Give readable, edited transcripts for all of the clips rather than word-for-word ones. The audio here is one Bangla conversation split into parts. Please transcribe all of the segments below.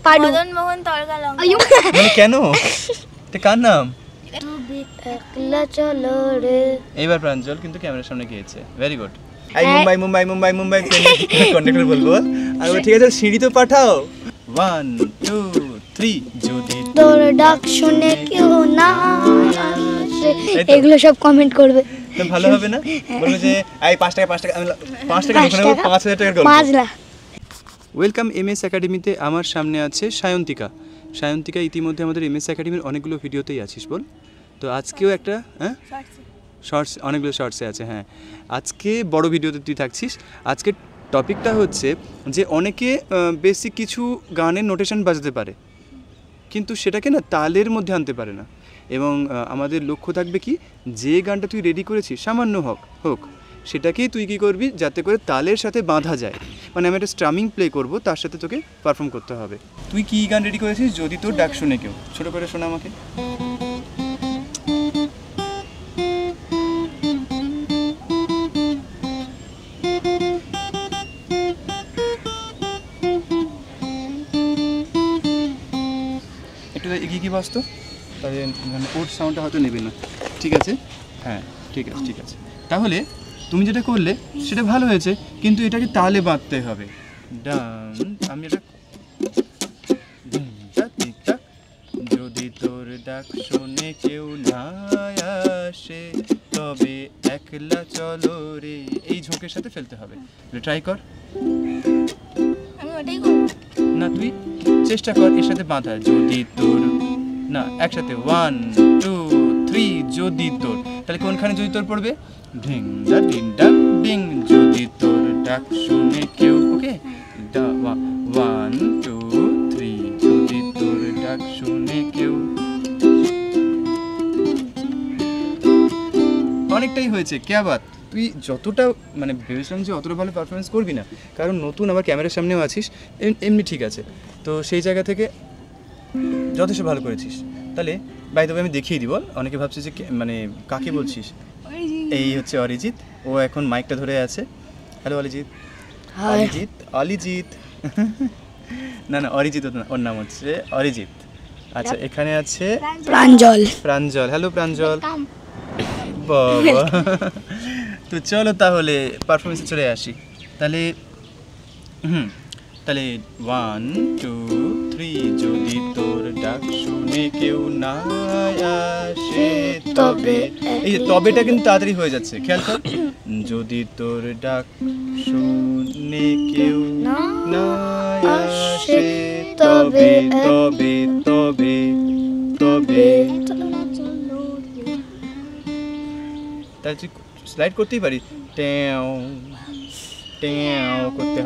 পাডু মদন মোহন তরকা লঙ্কা। মানে কেন এটা কার নাম? একলা চলো রে। এইবার প্রাঞ্জল কিন্তু ক্যামেরার সামনে গিয়েছে, very good. I Mumbai Mumbai Mumbai Mumbai conductor বলবো। আর ঠিক আছে, সিঁড়ি তো পাঠাও। 1 2 3 যদি তোর ডাক শুনে কেউ না আসে। এগুলো সব কমেন্ট করবে তো ভালো হবে না? বলবো যে এই 5 টাকা 5 টাকা, আমি 5 টাকা লিখে নেব, 5000 টাকার গল্প। 5 লাখ। ওয়েলকাম এমএস একাডেমিতে। আমার সামনে আছে সায়ন্তিকা। সায়ন্তিকা ইতিমধ্যে আমাদের এমএস একাডেমির অনেকগুলো ভিডিওতেই আছিস, বল। তো আজকেও একটা শর্টস, অনেকগুলো শর্টসে আছে। হ্যাঁ, আজকে বড় ভিডিওতে তুই থাকছিস। আজকে টপিকটা হচ্ছে যে অনেকে বেসিক কিছু গানের নোটেশন বাজাতে পারে, কিন্তু সেটাকে না তালের মধ্যে আনতে পারে না। এবং আমাদের লক্ষ্য থাকবে কি, যে গানটা তুই রেডি করেছিস সামান্য হোক সেটাকেই তুই কী করবি যাতে করে তালের সাথে বাঁধা যায়। মানে আমি একটা স্ট্রামিং প্লে করব, তার সাথে তোকে পারফর্ম করতে হবে। তুই কী গান রেডি করেছিস? যদি তোর ডাক শুনে কেউ। ছোটো করে শোনা আমাকে। একটু এগিয়ে কি বাজতো, তাহলে মানে ওর সাউন্ডটা হয়তো নেবে না। ঠিক আছে, হ্যাঁ ঠিক আছে। তাহলে তুমি যেটা করলে সেটা ভালো হয়েছে, কিন্তু এটাকে তালে বাঁধতে হবে। ডান, আমি এটা যদি তোর ডাক শোনে কেউ না আসে, তবে একলা চলো রে, এই ঝোঁকের সাথে ফেলতে হবে। ট্রাই কর। আমি ওটাই করব না, তুই চেষ্টা কর এর সাথে বাঁধা। যদি তোর না, একসাথে 1 2 3 যদি তোর। তাহলে কোনখানে যদি তোর পড়বে? ঢিং দা ডিং ডাক ডিং, যদি তোর ডাক শুনে কেউ। ওকে, 1 2 3 যদি তোর ডাক শুনে কেউ। অনেকটাই হয়েছে, ক্যা বাত। তুই যতটা মানে ভেবেছিলাম যে অতটা ভালো পারফরমেন্স করবি না, কারণ নতুন আবার ক্যামেরার সামনেও আছিস, এমনি ঠিক আছে। তো সেই জায়গা থেকে যথেষ্ট ভালো করেছিস। তাহলে বাই দ্য ওয়ে আমি দেখিয়ে দিব, অনেকে ভাবছে যে মানে কাকে বলছিস। এই হচ্ছে অরিজিৎ, ও এখন মাইকটা ধরে আছে। হ্যালো অরিজিৎ। অরিজিৎ না অরিজিৎ না, ওর নাম হচ্ছে অরিজিৎ। আচ্ছা, এখানে আছে প্রাঞ্জল। হ্যালো প্রাঞ্জল। বাবা, তো চলো তাহলে পারফরমেন্সে চলে আসি। তাহলে তাহলে 1 2 3 যদি তোর ডাক শুনে কেউ না আসে, তবে এই যে তবেটা কিন্তু তাড়াতাড়ি হয়ে যাচ্ছে, খেয়াল কর। যদি তোর ডাক শুনে কেউ না আসে, তবে তবে তবে তবে তাই তুই স্লাইড করতেই পারিস। ট্যাও ট্যাও করতে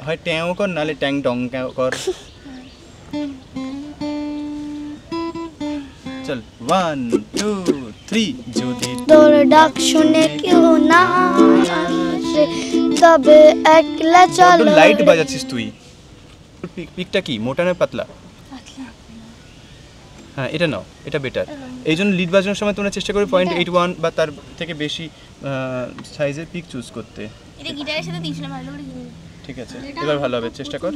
হয়, ট্যাও কর, নাহলে ট্যাং টং কর। চল 1 2 3 যদি তোর ডাক শুনে কেউ না আসে, তবে একলা চলো। লাইট বাজাচ্ছিস তুই। পিকটা কি, মোটা না পাতলা? হ্যাঁ, এটা নাও, এটা বেটার। এই জন্য লিড বাজানোর সময় তোমরা চেষ্টা করো 0.81 বা তার থেকে বেশি সাইজের পিক চুজ করতে। এটা গিটারের সাথে দিছ না, ভালো করে দিবি। ঠিক আছে, এবার ভালো হবে, চেষ্টা কর।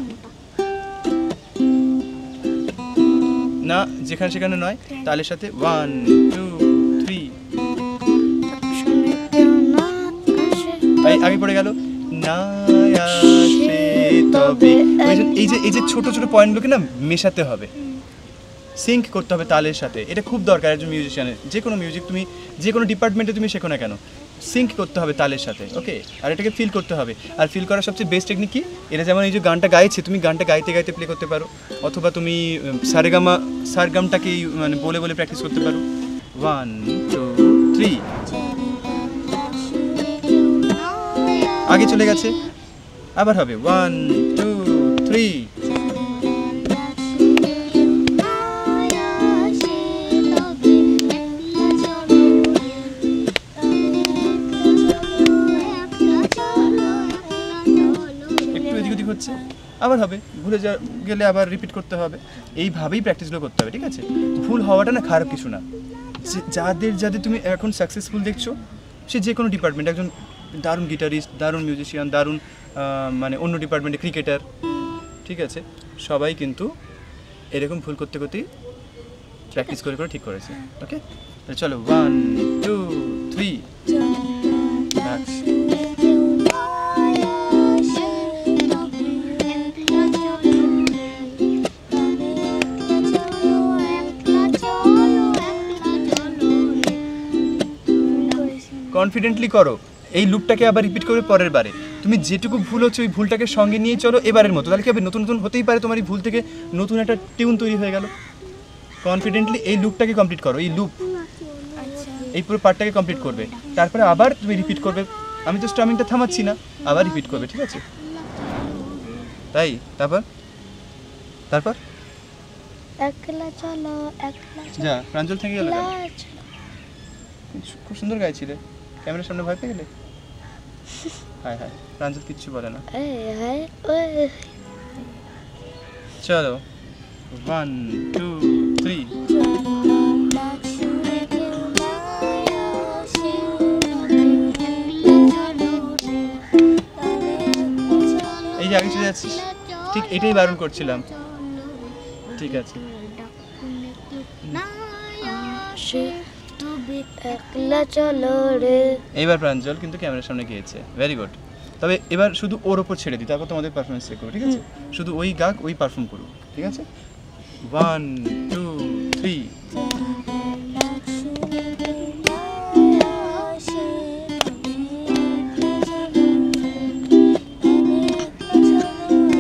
না, যেখানে সেখানে নয়, তালের সাথে 1 2 3। আগে পড়ে গেল না আসে, তবে এই যে ছোট ছোট পয়েন্টগুলোকে না মেশাতে হবে, সিঙ্ক করতে হবে তালের সাথে। এটা খুব দরকার একজন মিউজিশিয়ানের। যে কোনো মিউজিক তুমি যে কোনো ডিপার্টমেন্টে তুমি শেখো না কেন, সিঙ্ক করতে হবে তালের সাথে। ওকে, আর এটাকে ফিল করতে হবে। আর ফিল করার সবচেয়ে বেস্ট টেকনিক কি, এটা যেমন এই যে গানটা গাইছে, তুমি গানটা গাইতে গাইতে প্লে করতে পারো, অথবা তুমি সারগামটাকে মানে বলে বলে প্র্যাকটিস করতে পারো। 1 2 3 আগে চলে গেছে, আবার হবে 1 2 3। হচ্ছে আবার হবে, ভুলে গেলে আবার রিপিট করতে হবে। এইভাবেই প্র্যাকটিসগুলো করতে হবে, ঠিক আছে? ভুল হওয়াটা না খারাপ কিছু না। যাদের তুমি এখন সাকসেসফুল দেখছো, সে যে কোনো ডিপার্টমেন্ট, একজন দারুণ গিটারিস্ট, দারুণ মিউজিশিয়ান, দারুণ মানে অন্য ডিপার্টমেন্টে ক্রিকেটার, ঠিক আছে, সবাই কিন্তু এরকম ভুল করতে করতেই প্র্যাকটিস করে করে ঠিক করেছে। ওকে, তাহলে চলো 1 2 3। কনফিডেন্টলি করো, এই লুপটাকে আবার রিপিট করবে পরের বারে। তুমি যেটুকু ভুল হচ্ছে ওই ভুলটাকে সঙ্গে নিয়ে চলো এবারের মতো, তাহলে কি হবে, নতুন নতুন হতেই পারে তোমার এই ভুল থেকে নতুন একটা টিউন তৈরি হয়ে গেল। কনফিডেন্টলি এই লুপটাকে কমপ্লিট করো, এই লুপ, এই পুরো পার্টটাকে কমপ্লিট করবে, তারপরে আবার তুমি রিপিট করবে। আমি তো স্ট্রামিংটা থামাচ্ছি না, আবার রিপিট করবে, ঠিক আছে? তাই তারপর তারপর একলা চলো একলা যা প্রাঞ্জল থেকে গেল, চলো। খুব সুন্দর গাইছিলে, ক্যামেরার সামনে ভয় পেয়ে গেলে? হায় হায়, প্রাঞ্জল কিচ্ছু বলে না। চলো 1 2 3। এই যে আগে চলে যাচ্ছিস, ঠিক এটাই বারণ করছিলাম। ঠিক আছে, একলা চলো রে। এইবার প্রাঞ্জল কিন্তু ক্যামেরার সামনে গিয়েছে, ভেরি গুড। তবে এবার শুধু ওর ওপর ছেড়ে দিই, তারপর তোমাদের পারফরমেন্স চেক করো, ঠিক আছে? শুধু ওই গাক ওই পারফর্ম করো, ঠিক আছে? 1 2 3।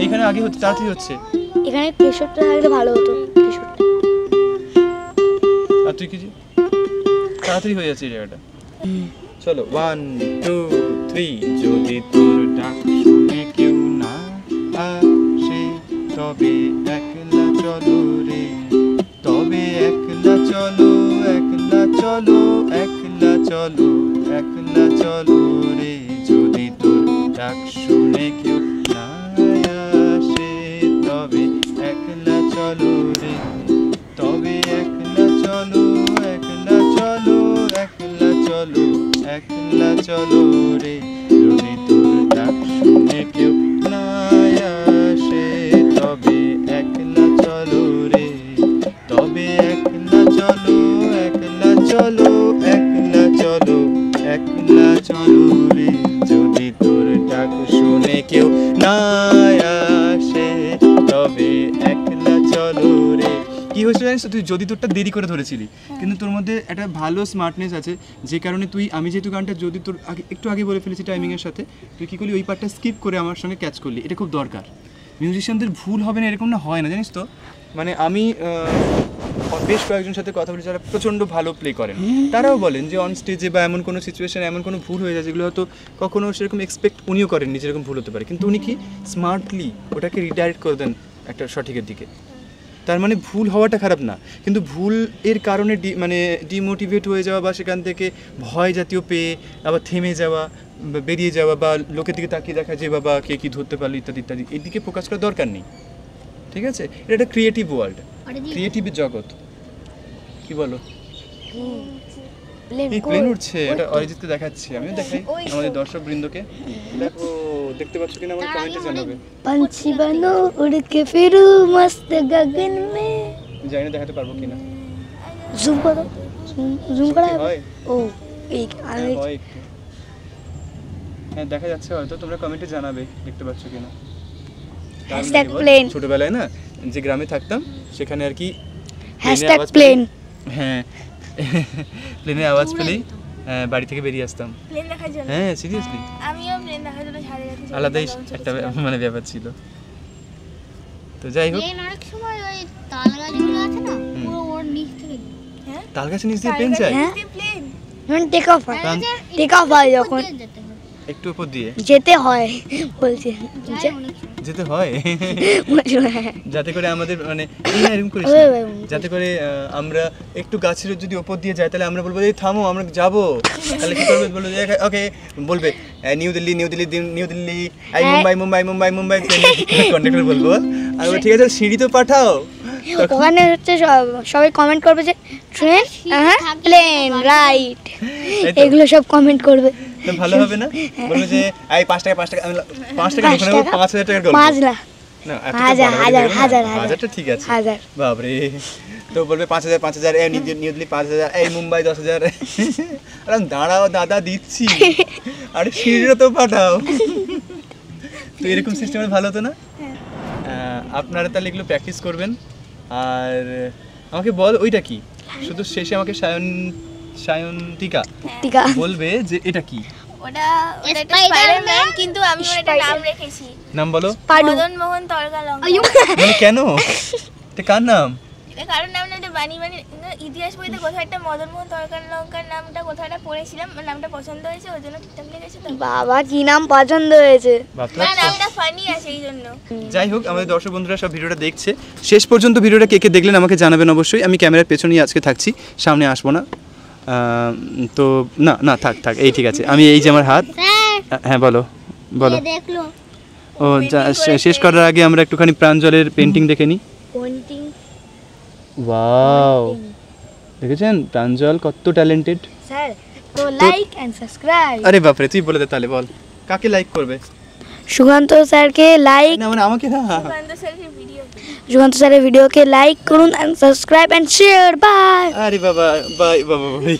এইখানে আগে হচ্ছে, তাড়াতাড়ি হচ্ছে। এখানে কেশরটা থাকলে ভালো হতো, কেশরটা। আর তুই কি তাড়াতাড়ি হয়ে যাচ্ছে এই জায়গাটা। চলো 1 2 3। যদি তোর ডাক শুনে কেউ না আসে, তবে একলা চলো রে, তবে একলা চলো, একলা চলো, একলা চলো, একলা চলো রে। যদি তোর ডাক শুনে কেউ না আসে, তবে একলা চলো রে, তবে একলা চলো, একলা চলো, একলা চলো, একলা চলো রে। যদি তোর ডাক শুনে কেউ না আসে, তবে একলা চলো রে, তবে একলা চলো, একলা চলো, একলা চলো, একলা চলো রে। যদি তোর ডাক শুনে কেউ না আসে, তবে একলা চলো রে। কি হয়েছে জানিস, তুই যদি তোরটা দেরি করে ধরেছিলি, কিন্তু তোর মধ্যে একটা ভালো স্মার্টনেস আছে, যে কারণে তুই, আমি যেহেতু গানটা যদি তোর আগে একটু আগে বলে ফেলেছি টাইমিংয়ের সাথে, তুই কী করলি, ওই পার্টটা স্কিপ করে আমার সঙ্গে ক্যাচ করলি। এটা খুব দরকার, মিউজিশিয়ানদের ভুল হবে না এরকম না, হয় না, জানিস তো। মানে আমি বেশ কয়েকজনের সাথে কথা বলি যারা প্রচণ্ড ভালো প্লে করেন, তারাও বলেন যে অন স্টেজে বা এমন কোনো সিচুয়েশানে এমন কোনো ভুল হয়ে যায় যেগুলো হয়তো কখনো সেরকম এক্সপেক্ট উনিও করেননি যেরকম ভুল হতে পারে, কিন্তু উনি কি স্মার্টলি ওটাকে রিডাইরেক্ট করে দেন একটা সঠিকের দিকে। তার মানে ভুল হওয়াটা খারাপ না, কিন্তু ভুল এর কারণে মানে ডিমোটিভেট হয়ে যাওয়া বা সেখান থেকে ভয় জাতীয় পেয়ে আবার থেমে যাওয়া, বেরিয়ে যাওয়া, বা লোকের দিকে তাকিয়ে দেখা যে বাবা কে কী ধরতে পারলো ইত্যাদি ইত্যাদি, এর দিকে ফোকাস করার দরকার নেই, ঠিক আছে? এটা একটা ক্রিয়েটিভ ওয়ার্ল্ড, ক্রিয়েটিভ জগৎ। কি বলো? এই প্লেন উঠছে, এটা অরিজিৎকে দেখাচ্ছি, আমিও দেখাই আমাদের দর্শক বৃন্দকে। দেখো, দেখতে পাচ্ছ কিনা আমার কমেন্টে জানাবে। पंछी बनो उड़ के फिरूं मस्त गगन में। জানি না দেখাতে পারবো কিনা। জুম করো, জুম করা হয়? ও এই আমি হয় একটু। হ্যাঁ দেখা যাচ্ছে, হয়তো তোমরা কমেন্টে জানাবে দেখতে পাচ্ছ কিনা। প্লেন, ছোটবেলায় না যে গ্রামে থাকতাম সেখানে আর কি প্লেন, হ্যাঁ প্লেনের আওয়াজ পেলেই বাড়ি থেকে বেরিয়ে আসতাম প্লেন দেখার জন্য। হ্যাঁ সিরিয়াসলি, আমিও প্লেন দেখার জন্য ছাদে গেছি। আলাদাই একটা মানে ব্যাপার ছিল। তো যাই হোক, প্লেন অনেক সময় ওই তাল গাছগুলো আছে না, পুরো ওর নিচ থেকে হ্যাঁ তাল গাছের নিচ দিয়ে প্লেন যায়, প্লেন যখন টেক অফ হয়, টেক অফ হয় যখন যেতে হয়। একটু উপর দিয়ে যেতে হয় বলছি, যায় অনেক সময়। যেতে হয় যাতে করে আমাদের মানে এই না এরকম করিস না, যাতে করে আমরা একটু গাছের যদি ওপর দিয়ে যাই তাহলে আমরা বলবো এই থামো আমরা যাবো, তাহলে কি করবে, বলবো ওকে বলবে new Delhi new Delhi new Delhi, I Mumbai Mumbai Mumbai Mumbai, conductor বলবো, আর ঠিক আছে সিঁড়ি তো পাঠাও। ওখানে হচ্ছে সবাই কমেন্ট করবে যে ট্রেন, প্লেন, রাইট, এগুলো সব কমেন্ট করবে। ভালো হবে না? বলবে যে এই 5 টাকা 5 টাকা, আমি 5 টাকা লিখে নেব, 5000 টাকার গল্প, 5 লাখ না এত হাজার, হাজার, হাজার, হাজার। হাজারটা ঠিক আছে হাজার। বাপরে তো বলবে 5000 5000 এই নিউ দিল্লি 5000 এই মুম্বাই 10000 আরে দাঁড়াও দাদা দিচ্ছি আরে সিঁড়িটা তো পাঠাও তো এরকম সিস্টেমে ভালো হতো না আপনারা তাহলে এগুলো প্র্যাকটিস করবেন আর আমাকে বল ওইটা কি শুধু শেষে আমাকে সায়ন্তিকা টিকা বলবে যে এটা কি ওটা ওটা একটা স্পাইডারম্যান কিন্তু আমি ওর একটা নাম রেখেছি নাম বলো পাডু মদন মোহন তরকা লঙ্কা মানে কেন এটা কার নাম এটা কারণ নাম না, এটা বানি ইতিহাস বইতে কোথাও একটা মদন মোহন তরকা লঙ্কার নামটা কোথাও একটা পড়েছিলাম, আমার নামটা পছন্দ হয়েছে ওই জন্য ঠিকঠাক লিখেছি তো। বাবা কি নাম পছন্দ হয়েছে ভাবতে না পারছো? নামটা ফানি আছে এই জন্য। যাই হোক আমাদের দর্শক বন্ধুরা সব ভিডিওটা দেখছে শেষ পর্যন্ত ভিডিওটা কে কে দেখলেন আমাকে জানাবেন অবশ্যই আমি ক্যামেরার পেছনেই আজকে থাকছি সামনে আসবো না তো না না থাক থাক এই ঠিক আছে আমি এই যে আমার হাত স্যার হ্যাঁ বলো বলো দেখলো ও শেষ করার আগে আমরা একটুখানি প্রাঞ্জলের পেন্টিং দেখে নিই পেন্টিং ওয়াও দেখেছেন প্রাঞ্জল কত ট্যালেন্টেড স্যার তো লাইক এন্ড সাবস্ক্রাইব আরে বাপরে তুই বলে দে তাহলে বল কাকে লাইক করবে সুকান্ত স্যারকে লাইক না মানে আমাকে না সুকান্ত স্যারের ভিডিও সুকান্ত স্যারের ভিডিওকে লাইক করুন and subscribe and share bye আরে বাবা বাই বাবা বাই